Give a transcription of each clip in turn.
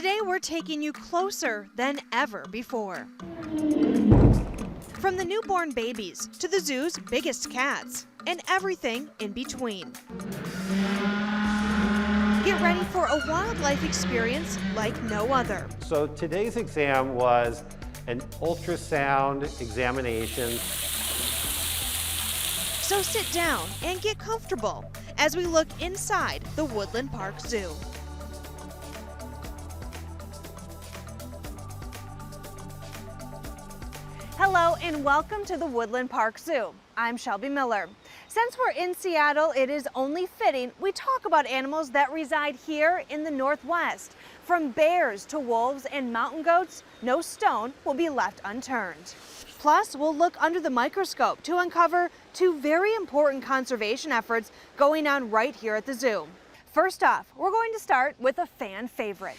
Today we're taking you closer than ever before. From the newborn babies to the zoo's biggest cats and everything in between. Get ready for a wildlife experience like no other. So today's exam was an ultrasound examination. So sit down and get comfortable as we look inside the Woodland Park Zoo. Hello and welcome to the Woodland Park Zoo. I'm Shelby Miller. Since we're in Seattle, it is only fitting we talk about animals that reside here in the Northwest. From bears to wolves and mountain goats, no stone will be left unturned. Plus, we'll look under the microscope to uncover two very important conservation efforts going on right here at the zoo. First off, we're going to start with a fan favorite.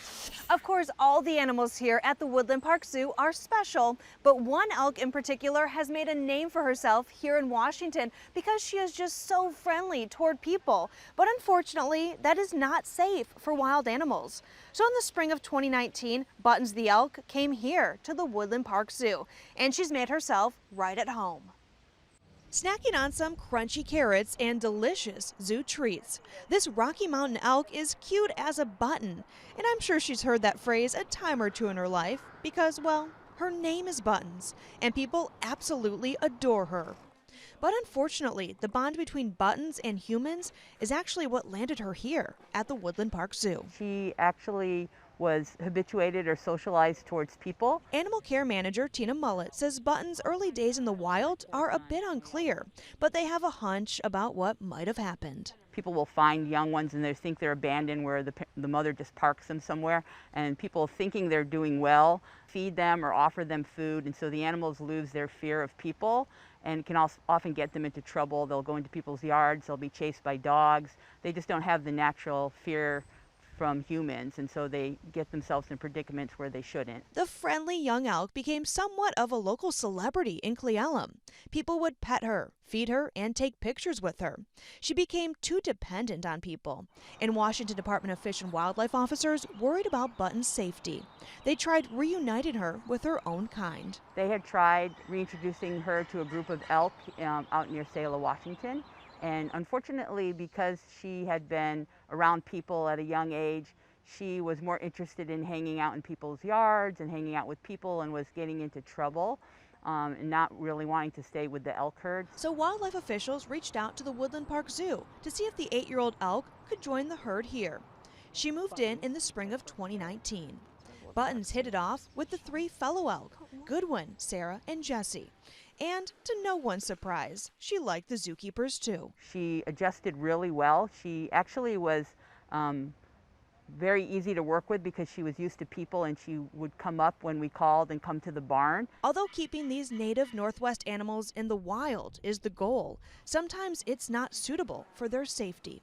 Of course, all the animals here at the Woodland Park Zoo are special, but one elk in particular has made a name for herself here in Washington because she is just so friendly toward people. But unfortunately, that is not safe for wild animals. So in the spring of 2019, Buttons the elk came here to the Woodland Park Zoo, and she's made herself right at home. Snacking on some crunchy carrots and delicious zoo treats. This Rocky Mountain elk is cute as a button, and I'm sure she's heard that phrase a time or two in her life because, well, her name is Buttons, and people absolutely adore her. But unfortunately, the bond between Buttons and humans is actually what landed her here at the Woodland Park Zoo. She actually was habituated or socialized towards people. Animal care manager Tina Mullet says Buttons' early days in the wild are a bit unclear, but they have a hunch about what might have happened. People will find young ones and they think they're abandoned where the mother just parks them somewhere, and people thinking they're doing well feed them or offer them food, and so the animals lose their fear of people and can also often get them into trouble. They'll go into people's yards, they'll be chased by dogs. They just don't have the natural fear from humans, and so they get themselves in predicaments where they shouldn't. The friendly young elk became somewhat of a local celebrity in Cle Elum. People would pet her, feed her, and take pictures with her. She became too dependent on people, and Washington Department of Fish and Wildlife officers worried about Button's safety. They tried reuniting her with her own kind. They had tried reintroducing her to a group of elk out near Selah, Washington. And unfortunately, because she had been around people at a young age, she was more interested in hanging out in people's yards and hanging out with people and was getting into trouble and not really wanting to stay with the elk herd. So wildlife officials reached out to the Woodland Park Zoo to see if the 8-year-old elk could join the herd here. She moved in the spring of 2019. Buttons hit it off with the 3 fellow elk, Goodwin, Sarah, and Jesse. And to no one's surprise, she liked the zookeepers too. She adjusted really well. She actually was very easy to work with because she was used to people, and she would come up when we called and come to the barn. Although keeping these native Northwest animals in the wild is the goal, sometimes it's not suitable for their safety.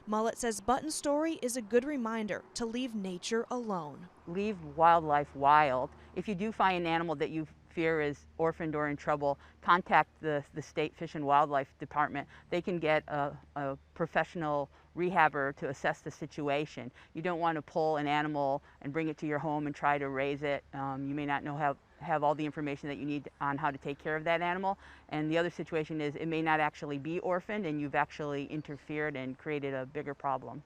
Mullet says Button's story is a good reminder to leave nature alone. Leave wildlife wild. If you do find an animal that you fear is orphaned or in trouble, contact the State Fish and Wildlife Department. They can get a professional rehabber to assess the situation. You don't want to pull an animal and bring it to your home and try to raise it. You may not have all the information that you need on how to take care of that animal. And the other situation is it may not actually be orphaned, and you've actually interfered and created a bigger problem.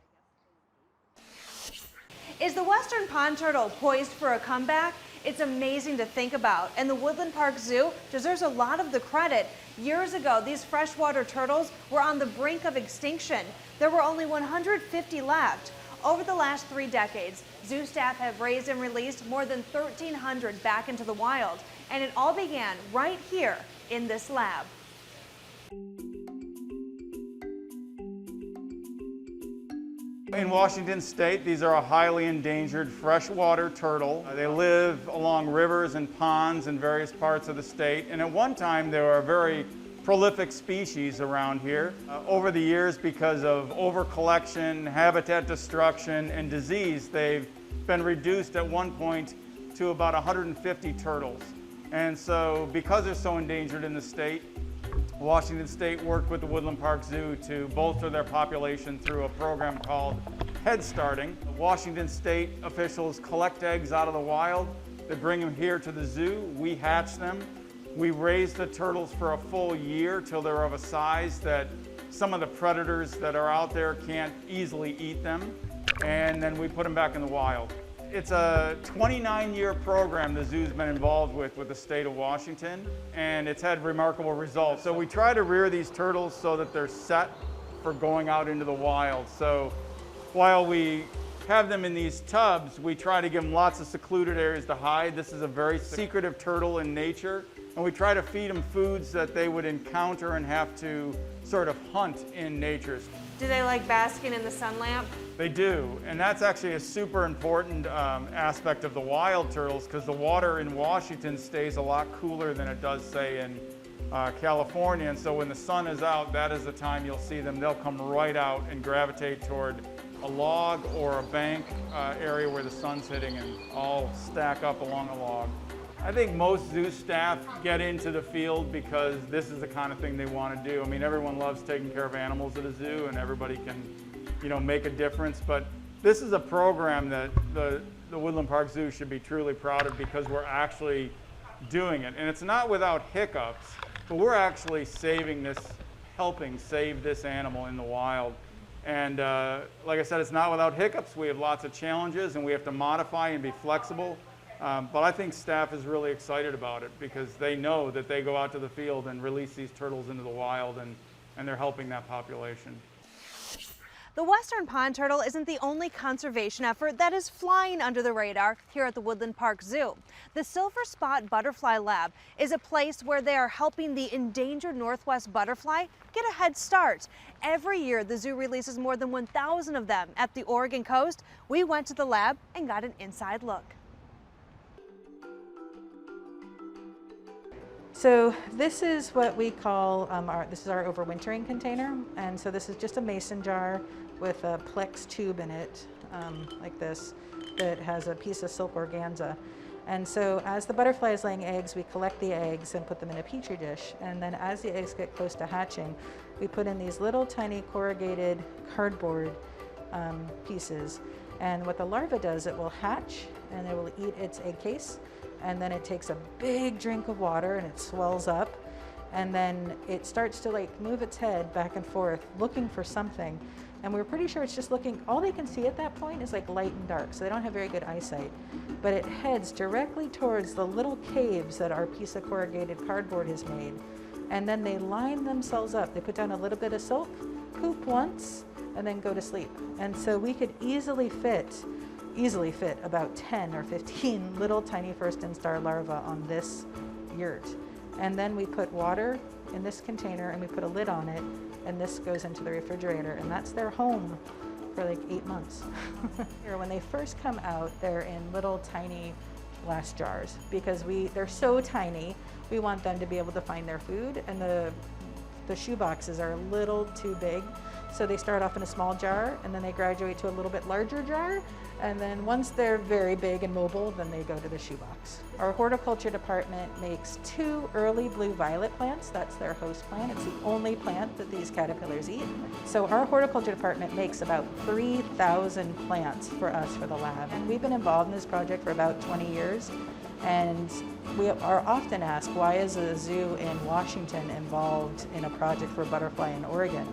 Is the western pond turtle poised for a comeback? It's amazing to think about, and the Woodland Park Zoo deserves a lot of the credit. Years ago, these freshwater turtles were on the brink of extinction. There were only 150 left. Over the last 3 decades, zoo staff have raised and released more than 1,300 back into the wild, and it all began right here in this lab. In Washington State, these are a highly endangered freshwater turtle. They live along rivers and ponds in various parts of the state, and at one time they were a very prolific species around here. Over the years, because of overcollection, habitat destruction, and disease, they've been reduced at one point to about 150 turtles. And so, because they're so endangered in the state, Washington State worked with the Woodland Park Zoo to bolster their population through a program called head starting. Washington State officials collect eggs out of the wild. They bring them here to the zoo. We hatch them. We raise the turtles for a full year till they're of a size that some of the predators that are out there can't easily eat them. And then we put them back in the wild. It's a 29-year program the zoo's been involved with the state of Washington, and it's had remarkable results. So we try to rear these turtles so that they're set for going out into the wild. So while we have them in these tubs, we try to give them lots of secluded areas to hide. This is a very secretive turtle in nature, and we try to feed them foods that they would encounter and have to sort of hunt in nature. Do they like basking in the sun lamp? They do, and that's actually a super important aspect of the wild turtles, because the water in Washington stays a lot cooler than it does, say, in California. And so when the sun is out, that is the time you'll see them. They'll come right out and gravitate toward a log or a bank area where the sun's hitting and all stack up along a log. I think most zoo staff get into the field because this is the kind of thing they want to do. I mean, everyone loves taking care of animals at a zoo, and everybody can, you know, make a difference. But this is a program that the Woodland Park Zoo should be truly proud of, because we're actually doing it. And it's not without hiccups, but we're actually helping save this animal in the wild. And like I said, it's not without hiccups. We have lots of challenges, and we have to modify and be flexible. But I think staff is really excited about it, because they know that they go out to the field and release these turtles into the wild, and they're helping that population. The western pond turtle isn't the only conservation effort that is flying under the radar here at the Woodland Park Zoo. The Silver Spot Butterfly Lab is a place where they are helping the endangered northwest butterfly get a head start. Every year, the zoo releases more than 1,000 of them at the Oregon coast. We went to the lab and got an inside look. So this is what we call this is our overwintering container, and so this is just a mason jar with a Plex tube in it, like this, that has a piece of silk organza. And so as the butterfly is laying eggs, we collect the eggs and put them in a petri dish, and then as the eggs get close to hatching, we put in these little tiny corrugated cardboard pieces. And what the larva does, it will hatch and it will eat its egg case, and then it takes a big drink of water and it swells up, and then it starts to like move its head back and forth looking for something. And we're pretty sure it's just looking, all they can see at that point is like light and dark, so they don't have very good eyesight. But it heads directly towards the little caves that our piece of corrugated cardboard has made. And then they line themselves up. They put down a little bit of soap, poop once, and then go to sleep. And so we could easily fit about 10 or 15 little tiny first instar larvae on this yurt. And then we put water in this container and we put a lid on it, and this goes into the refrigerator, and that's their home for like 8 months. When they first come out, they're in little tiny glass jars, because they're so tiny, we want them to be able to find their food, and the shoe boxes are a little too big. So they start off in a small jar, and then they graduate to a little bit larger jar, and then once they're very big and mobile, then they go to the shoebox. Our horticulture department makes 2 early blue violet plants. That's their host plant. It's the only plant that these caterpillars eat. So our horticulture department makes about 3,000 plants for us for the lab. And we've been involved in this project for about 20 years. And we are often asked, why is a zoo in Washington involved in a project for a butterfly in Oregon?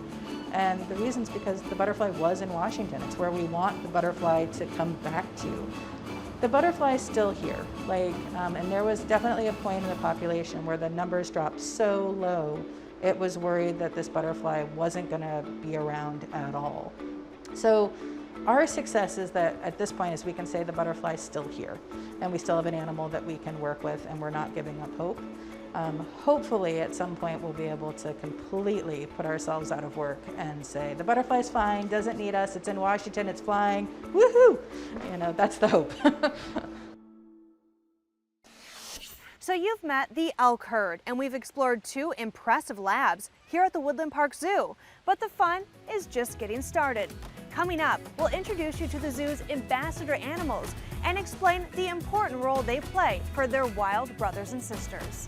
And the reason is because the butterfly was in Washington. It's where we want the butterfly to come back to. The butterfly is still here, and there was definitely a point in the population where the numbers dropped so low, it was worried that this butterfly wasn't gonna be around at all. So our success is that at this point is we can say the butterfly is still here, and we still have an animal that we can work with, and we're not giving up hope. Hopefully at some point we'll be able to completely put ourselves out of work and say the butterfly's fine, doesn't need us, it's in Washington, it's flying, woohoo! You know, that's the hope. So you've met the elk herd, and we've explored 2 impressive labs here at the Woodland Park Zoo. But the fun is just getting started. Coming up, we'll introduce you to the zoo's ambassador animals and explain the important role they play for their wild brothers and sisters.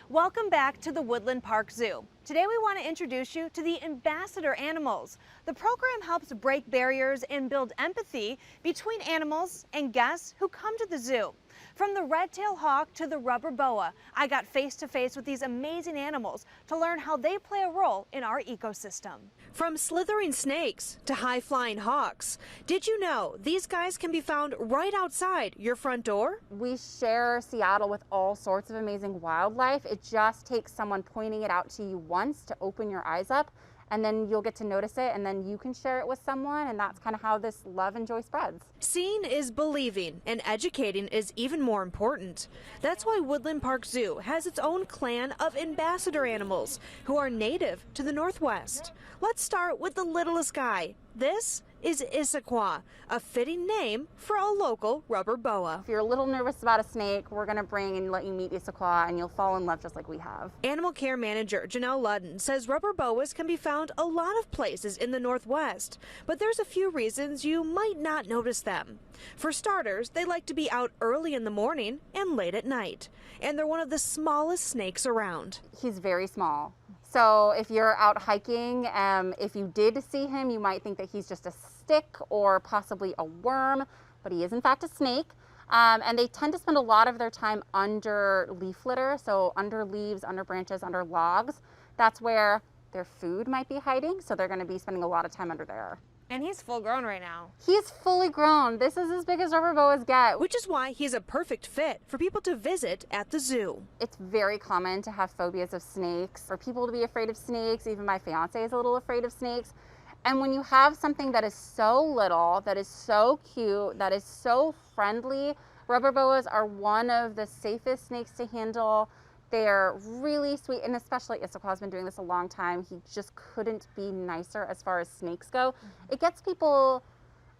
Welcome back to the Woodland Park Zoo. Today we want to introduce you to the ambassador animals. The program helps break barriers and build empathy between animals and guests who come to the zoo. From the red-tailed hawk to the rubber boa, I got face-to-face with these amazing animals to learn how they play a role in our ecosystem. From slithering snakes to high-flying hawks, did you know these guys can be found right outside your front door? We share Seattle with all sorts of amazing wildlife. It just takes someone pointing it out to you once to open your eyes up, and then you'll get to notice it, and then you can share it with someone, and that's kind of how this love and joy spreads. Seeing is believing, and educating is even more important. That's why Woodland Park Zoo has its own clan of ambassador animals who are native to the Northwest. Let's start with the littlest guy. This is Issaquah, a fitting name for a local rubber boa. If you're a little nervous about a snake, we're going to bring and let you meet Issaquah, and you'll fall in love just like we have. Animal care manager Janelle Ludden says rubber boas can be found a lot of places in the Northwest, but there's a few reasons you might not notice them. For starters, they like to be out early in the morning and late at night, and they're one of the smallest snakes around. He's very small. So if you're out hiking, if you did see him, you might think that he's just a stick or possibly a worm, but he is in fact a snake. And they tend to spend a lot of their time under leaf litter, so under leaves, under branches, under logs. That's where their food might be hiding, so they're going to be spending a lot of time under there. And he's full grown right now. He's fully grown. This is as big as rubber boas get. Which is why he's a perfect fit for people to visit at the zoo. It's very common to have phobias of snakes, for people to be afraid of snakes. Even my fiance is a little afraid of snakes. And when you have something that is so little, that is so cute, that is so friendly, rubber boas are one of the safest snakes to handle. They're really sweet, and especially Issaquah's been doing this a long time. He just couldn't be nicer as far as snakes go. It gets people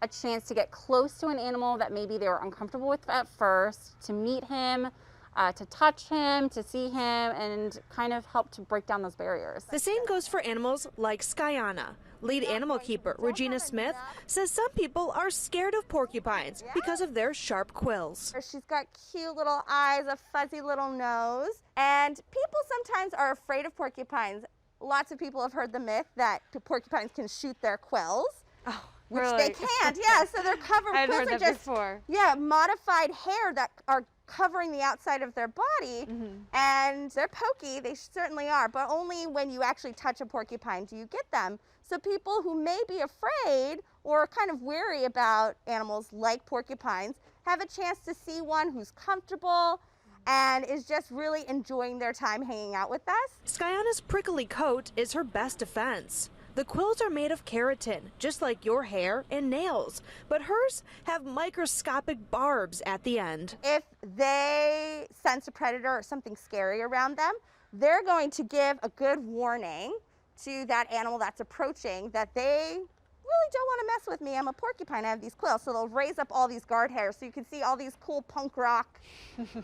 a chance to get close to an animal that maybe they were uncomfortable with at first, to meet him, to touch him, to see him, and kind of help to break down those barriers. The same goes for animals like Skyana. Lead animal keeper Regina Smith says some people are scared of porcupines because of their sharp quills. She's got cute little eyes, a fuzzy little nose, and people sometimes are afraid of porcupines. Lots of people have heard the myth that porcupines can shoot their quills. Oh, which really? they can't, yeah, so they're covered. I've heard Quills that are just, before. yeah, modified hair that are covering the outside of their body, and they're pokey, they certainly are, but only when you actually touch a porcupine do you get them. So people who may be afraid or kind of wary about animals like porcupines have a chance to see one who's comfortable and is just really enjoying their time hanging out with us. Skyana's prickly coat is her best defense. The quills are made of keratin, just like your hair and nails, but hers have microscopic barbs at the end. If they sense a predator or something scary around them, they're going to give a good warning to that animal that's approaching that they really don't want to mess with me. I'm a porcupine, I have these quills. So they'll raise up all these guard hairs so you can see all these cool punk rock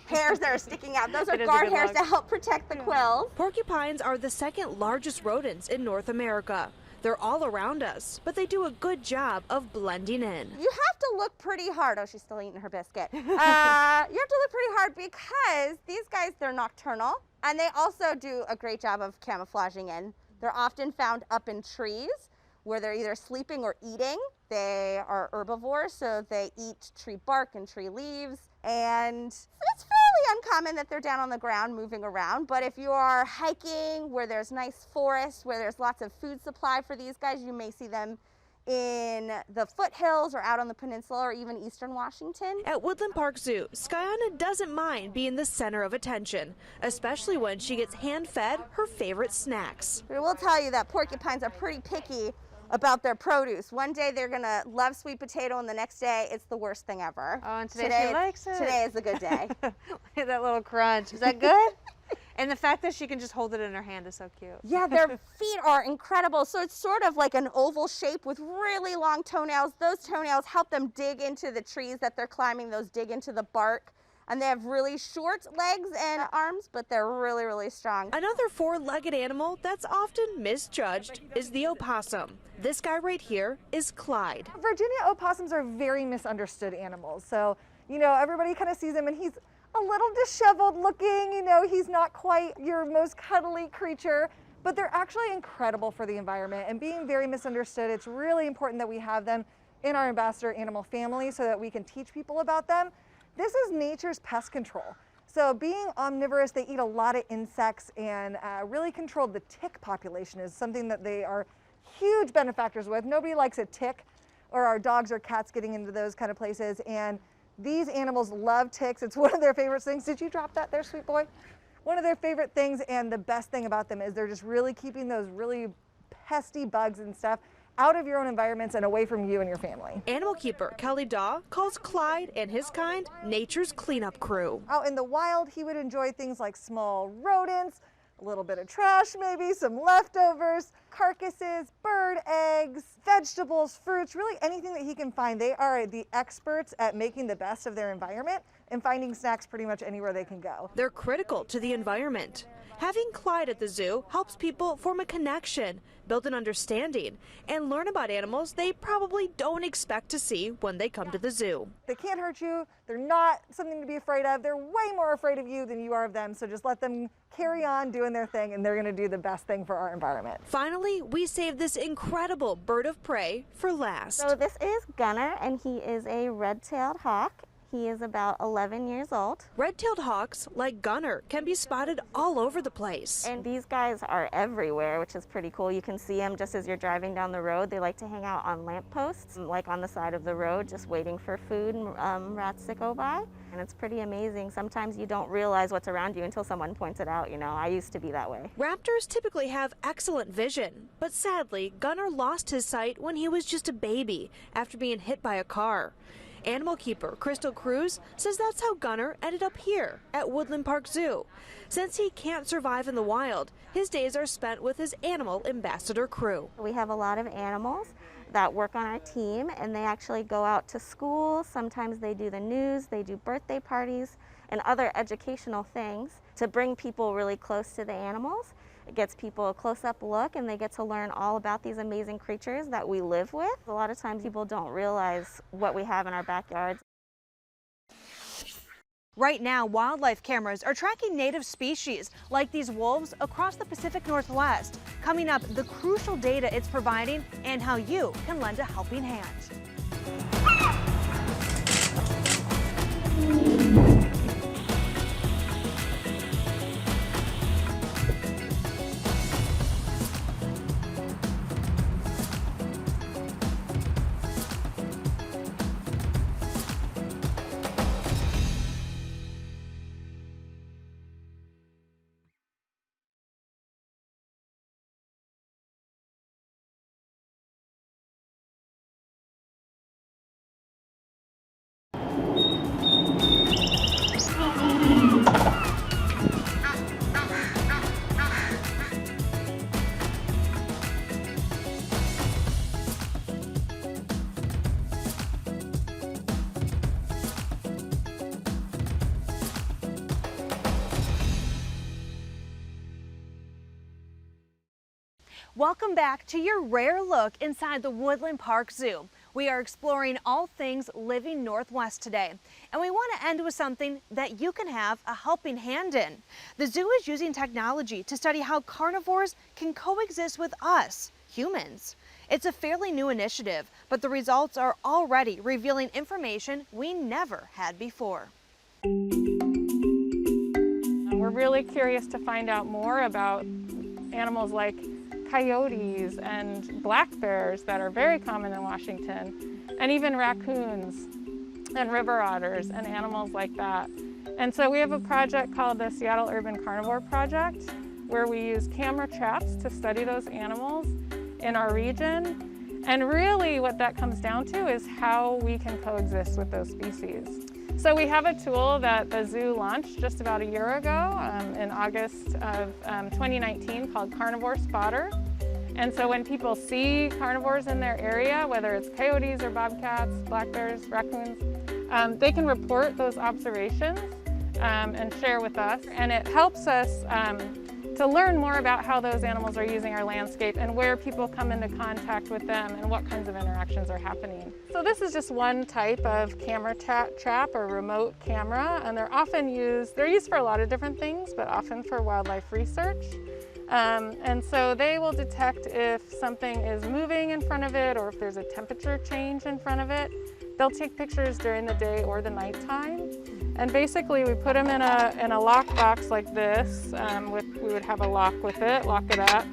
hairs that are sticking out. Those are guard hairs to help protect the quills. Porcupines are the second largest rodents in North America. They're all around us, but they do a good job of blending in. You have to look pretty hard. Oh, she's still eating her biscuit. You have to look pretty hard because these guys, they're nocturnal, and they also do a great job of camouflaging in. They're often found up in trees where they're either sleeping or eating. They are herbivores, so they eat tree bark and tree leaves, and it's fairly uncommon that they're down on the ground moving around. But if you are hiking where there's nice forest, where there's lots of food supply for these guys, you may see them in the foothills or out on the peninsula or even eastern Washington. At Woodland Park Zoo, Skyana doesn't mind being the center of attention, especially when she gets hand-fed her favorite snacks. I will tell you that porcupines are pretty picky about their produce. One day they're gonna love sweet potato, and the next day it's the worst thing ever. Oh, and today she likes it. Today is a good day. Look at that little crunch. Is that good? And the fact that she can just hold it in her hand is so cute. Yeah, their feet are incredible. So it's sort of like an oval shape with really long toenails. Those toenails help them dig into the trees that they're climbing, those dig into the bark. And they have really short legs and arms, but they're really, really strong. Another four-legged animal that's often misjudged is the opossum. This guy right here is Clyde. Virginia opossums are very misunderstood animals. So, you know, everybody kind of sees him and he's a little disheveled looking, you know, he's not quite your most cuddly creature, but they're actually incredible for the environment and being very misunderstood. It's really important that we have them in our ambassador animal family so that we can teach people about them. This is nature's pest control. So being omnivorous, they eat a lot of insects and really control the tick population is something that they are huge benefactors with. Nobody likes a tick or our dogs or cats getting into those kind of places. And these animals love ticks. It's one of their favorite things. Did you drop that there, sweet boy? One of their favorite things, and the best thing about them is they're just really keeping those really pesky bugs and stuff out of your own environments and away from you and your family. Animal keeper Kelly Daw calls Clyde and his kind nature's cleanup crew. Out in the wild, he would enjoy things like small rodents, a little bit of trash maybe, some leftovers, carcasses, bird eggs, vegetables, fruits, really anything that he can find. They are the experts at making the best of their environment and finding snacks pretty much anywhere they can go. They're critical to the environment. Having Clyde at the zoo helps people form a connection, build an understanding, and learn about animals they probably don't expect to see when they come to the zoo. They can't hurt you. They're not something to be afraid of. They're way more afraid of you than you are of them. So just let them carry on doing their thing, and they're going to do the best thing for our environment. Finally, we saved this incredible bird of prey for last. So this is Gunner, and he is a red-tailed hawk. He is about 11 years old. Red-tailed hawks, like Gunner, can be spotted all over the place. And these guys are everywhere, which is pretty cool. You can see them just as you're driving down the road. They like to hang out on lampposts, like on the side of the road, just waiting for food and rats to go by. And it's pretty amazing. Sometimes you don't realize what's around you until someone points it out. You know, I used to be that way. Raptors typically have excellent vision, but sadly, Gunner lost his sight when he was just a baby after being hit by a car. Animal keeper Crystal Cruz says that's how Gunner ended up here at Woodland Park Zoo. Since he can't survive in the wild, his days are spent with his animal ambassador crew. We have a lot of animals that work on our team, and they actually go out to school. Sometimes they do the news, they do birthday parties and other educational things to bring people really close to the animals. It gets people a close-up look, and they get to learn all about these amazing creatures that we live with. A lot of times people don't realize what we have in our backyards. Right now, wildlife cameras are tracking native species like these wolves across the Pacific Northwest. Coming up, the crucial data it's providing and how you can lend a helping hand. Welcome back to your rare look inside the Woodland Park Zoo. We are exploring all things living Northwest today, and we want to end with something that you can have a helping hand in. The zoo is using technology to study how carnivores can coexist with us, humans. It's a fairly new initiative, but the results are already revealing information we never had before. We're really curious to find out more about animals like coyotes and black bears that are very common in Washington, and even raccoons and river otters and animals like that. And so we have a project called the Seattle Urban Carnivore Project, where we use camera traps to study those animals in our region. And really what that comes down to is how we can coexist with those species. So we have a tool that the zoo launched just about a year ago in August of 2019 called Carnivore Spotter. And so when people see carnivores in their area, whether it's coyotes or bobcats, black bears, raccoons, they can report those observations and share with us. And it helps us to learn more about how those animals are using our landscape and where people come into contact with them and what kinds of interactions are happening. So this is just one type of camera trap or remote camera, and they're used for a lot of different things, but often for wildlife research. And so they will detect if something is moving in front of it or if there's a temperature change in front of it. They'll take pictures during the day or the nighttime. And basically we put them in a lock box like this. We would have a lock with it, lock it up.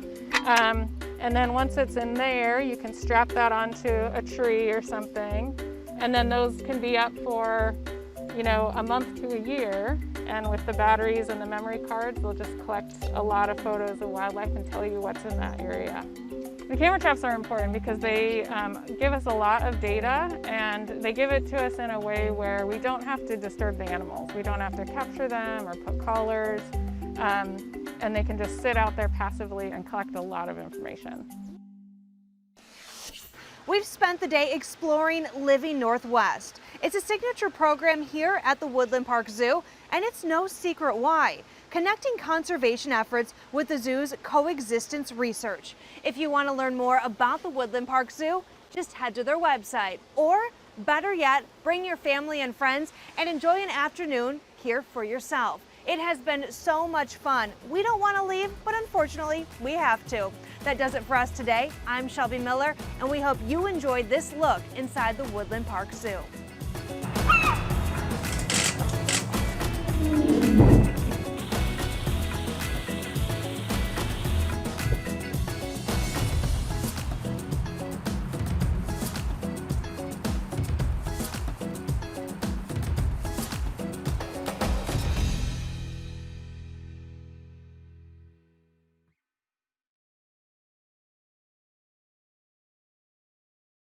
And then once it's in there, you can strap that onto a tree or something. And then those can be up for, a month to a year. And with the batteries and the memory cards, they'll just collect a lot of photos of wildlife and tell you what's in that area. The camera traps are important because they give us a lot of data, and they give it to us in a way where we don't have to disturb the animals. We don't have to capture them or put collars, and they can just sit out there passively and collect a lot of information. We've spent the day exploring Living Northwest. It's a signature program here at the Woodland Park Zoo, and it's no secret why. Connecting conservation efforts with the zoo's coexistence research. If you want to learn more about the Woodland Park Zoo, just head to their website. Or, better yet, bring your family and friends and enjoy an afternoon here for yourself. It has been so much fun. We don't want to leave, but unfortunately, we have to. That does it for us today. I'm Shelby Miller, and we hope you enjoyed this look inside the Woodland Park Zoo.